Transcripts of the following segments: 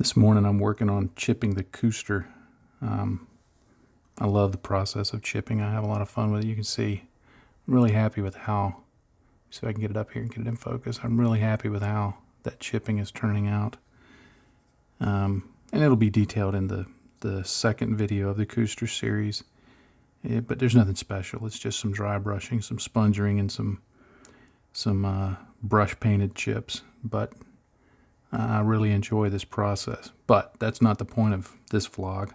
This morning I'm working on chipping the Cooster. I love the process of chipping. I have a lot of fun with it. You can see I'm really happy with how, see if I can get it up here and get it in focus. I'm really happy with how that chipping is turning out. And it'll be detailed in the second video of the Cooster series. But there's nothing special. It's just some dry brushing, some spongering, and some brush painted chips. But I really enjoy this process. But that's not the point of this vlog.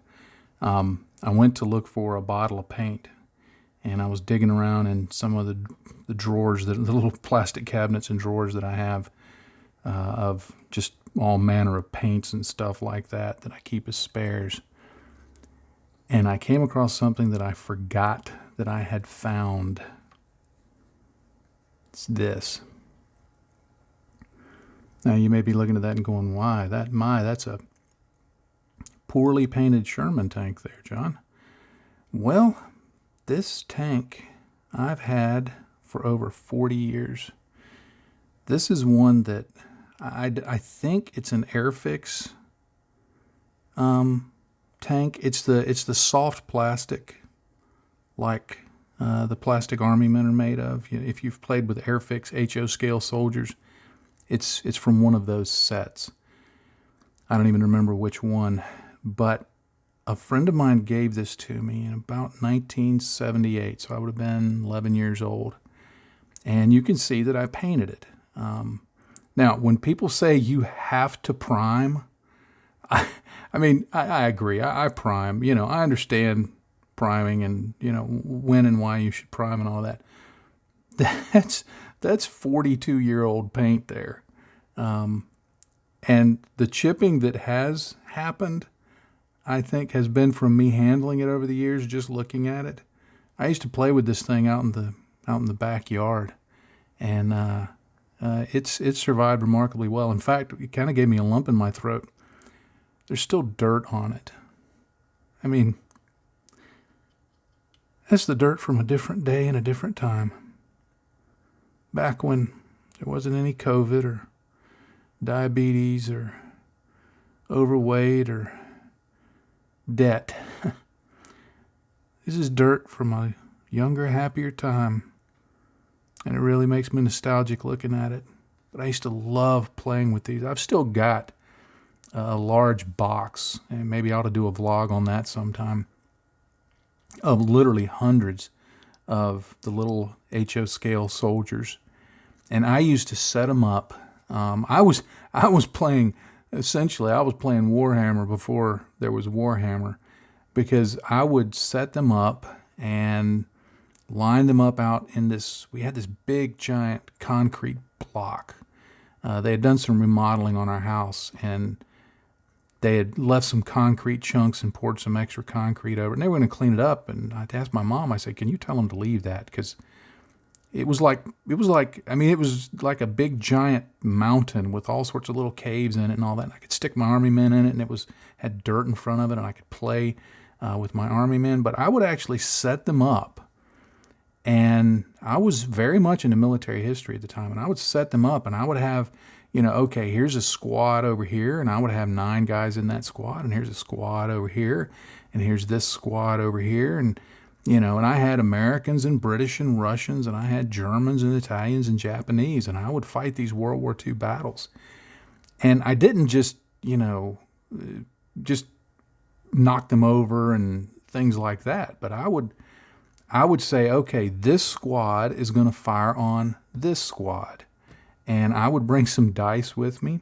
I went to look for a bottle of paint, and I was digging around in some of the drawers, the little plastic cabinets and drawers that I have of just all manner of paints and stuff like that I keep as spares. And I came across something that I forgot that I had found. It's this. Now you may be looking at that and going, why? That's a poorly painted Sherman tank there, John. Well, this tank I've had for over 40 years. This is one that I think it's an Airfix tank. It's the soft plastic, like the plastic army men are made of. If you've played with Airfix HO scale soldiers, it's from one of those sets. I don't even remember which one, but a friend of mine gave this to me in about 1978, so I would have been 11 years old. And you can see that I painted it. Now, when people say you have to prime, I mean, I agree. I prime. I understand priming and, when and why you should prime and all that. That's 42-year-old paint there. And the chipping that has happened, I think, has been from me handling it over the years, just looking at it. I used to play with this thing out in the backyard, and it's survived remarkably well. In fact, it kind of gave me a lump in my throat. There's still dirt on it. I mean, that's the dirt from a different day and a different time. Back when there wasn't any COVID or diabetes or overweight or debt. This is dirt from a younger, happier time, and it really makes me nostalgic looking at it. But I used to love playing with these. I've still got a large box, and maybe I ought to do a vlog on that sometime, of literally hundreds of the little HO scale soldiers. And I used to set them up. I was playing, essentially, I was playing Warhammer before there was Warhammer, because I would set them up and line them up out in this, we had this big giant concrete block. They had done some remodeling on our house, and they had left some concrete chunks and poured some extra concrete over it, and they were going to clean it up. And I asked my mom, I said, can you tell them to leave that? Because it was like a big giant mountain with all sorts of little caves in it and all that. And I could stick my army men in it, and it had dirt in front of it, and I could play with my army men. But I would actually set them up, and I was very much into military history at the time, and I would set them up, and I would have, okay, here's a squad over here, and I would have 9 guys in that squad, and here's a squad over here, and here's this squad over here, and and I had Americans and British and Russians, and I had Germans and Italians and Japanese, and I would fight these World War II battles. And I didn't just knock them over and things like that, but I would say, okay, this squad is going to fire on this squad. And I would bring some dice with me,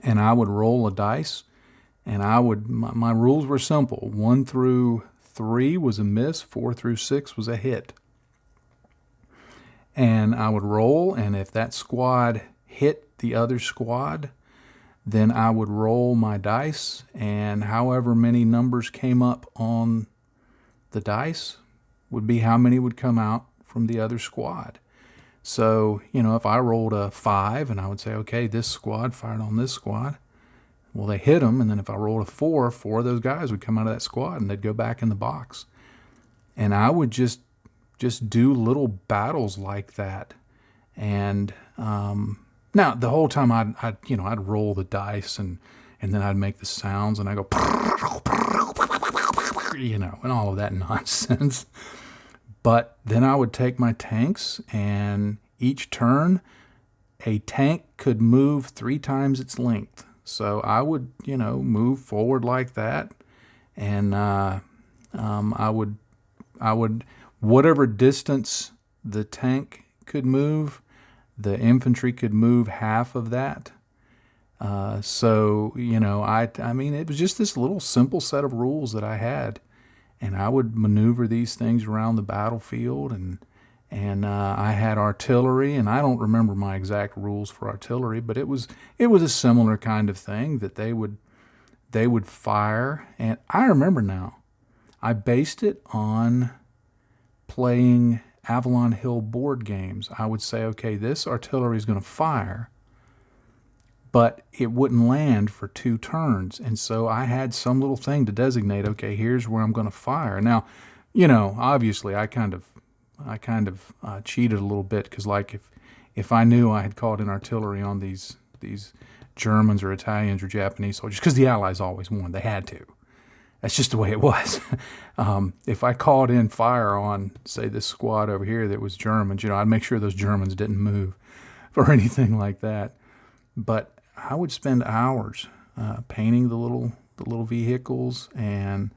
and I would roll a dice, and my rules were simple. 1 through 3 was a miss, 4 through 6 was a hit. And I would roll, and if that squad hit the other squad, then I would roll my dice, and however many numbers came up on the dice would be how many would come out from the other squad. So, if I rolled a 5, and I would say, okay, this squad fired on this squad, well, they hit them, and then if I rolled a 4, 4 of those guys would come out of that squad, and they'd go back in the box. And I would just do little battles like that. And Now, the whole time I'd roll the dice and and then I'd make the sounds, and I go, and all of that nonsense. But then I would take my tanks, and each turn, a tank could move 3 times its length. So I would, move forward like that, and I would, whatever distance the tank could move, the infantry could move half of that. So I mean, it was just this little simple set of rules that I had, and I would maneuver these things around the battlefield, and I had artillery, and I don't remember my exact rules for artillery, but it was a similar kind of thing that they would fire. And I remember now, I based it on playing Avalon Hill board games. I would say, okay, this artillery is going to fire, but it wouldn't land for 2 turns. And so I had some little thing to designate, okay, here's where I'm going to fire. Now, obviously I kind of cheated a little bit, because like if I knew I had called in artillery on these Germans or Italians or Japanese soldiers, because the Allies always won, they had to. That's just the way it was. If I called in fire on, say, this squad over here that was Germans, I'd make sure those Germans didn't move or anything like that. But I would spend hours painting the little vehicles, and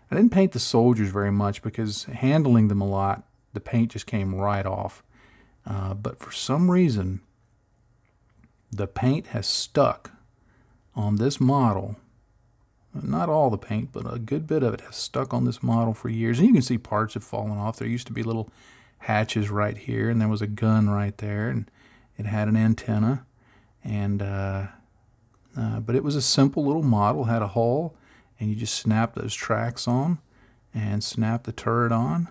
I didn't paint the soldiers very much because handling them a lot, the paint just came right off. But for some reason, the paint has stuck on this model. Not all the paint, but a good bit of it has stuck on this model for years. And you can see parts have fallen off. There used to be little hatches right here, and there was a gun right there, and it had an antenna. And but it was a simple little model, had a hull, and you just snap those tracks on and snap the turret on,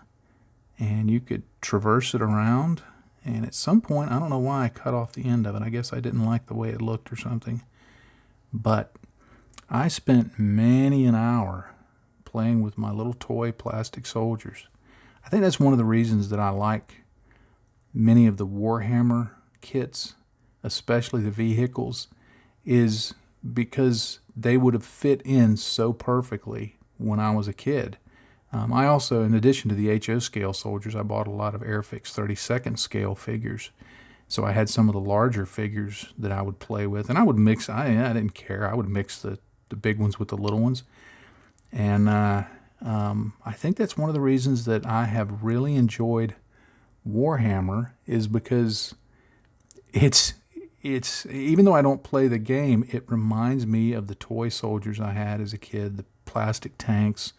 and you could traverse it around. And at some point, I don't know why I cut off the end of it. I guess I didn't like the way it looked or something. But I spent many an hour playing with my little toy plastic soldiers. I think that's one of the reasons that I like many of the Warhammer kits, especially the vehicles, is because they would have fit in so perfectly when I was a kid. I also, in addition to the HO scale soldiers, I bought a lot of Airfix 32nd scale figures. So I had some of the larger figures that I would play with, and I would mix. I didn't care. I would mix the big ones with the little ones. And I think that's one of the reasons that I have really enjoyed Warhammer, is because it's even though I don't play the game, it reminds me of the toy soldiers I had as a kid, the plastic tanks,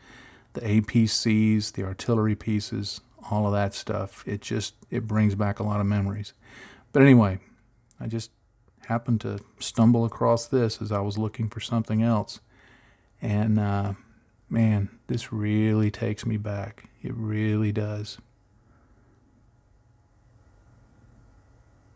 the APCs, the artillery pieces, all of that stuff. It brings back a lot of memories. But anyway, I just happened to stumble across this as I was looking for something else. And man, this really takes me back. It really does.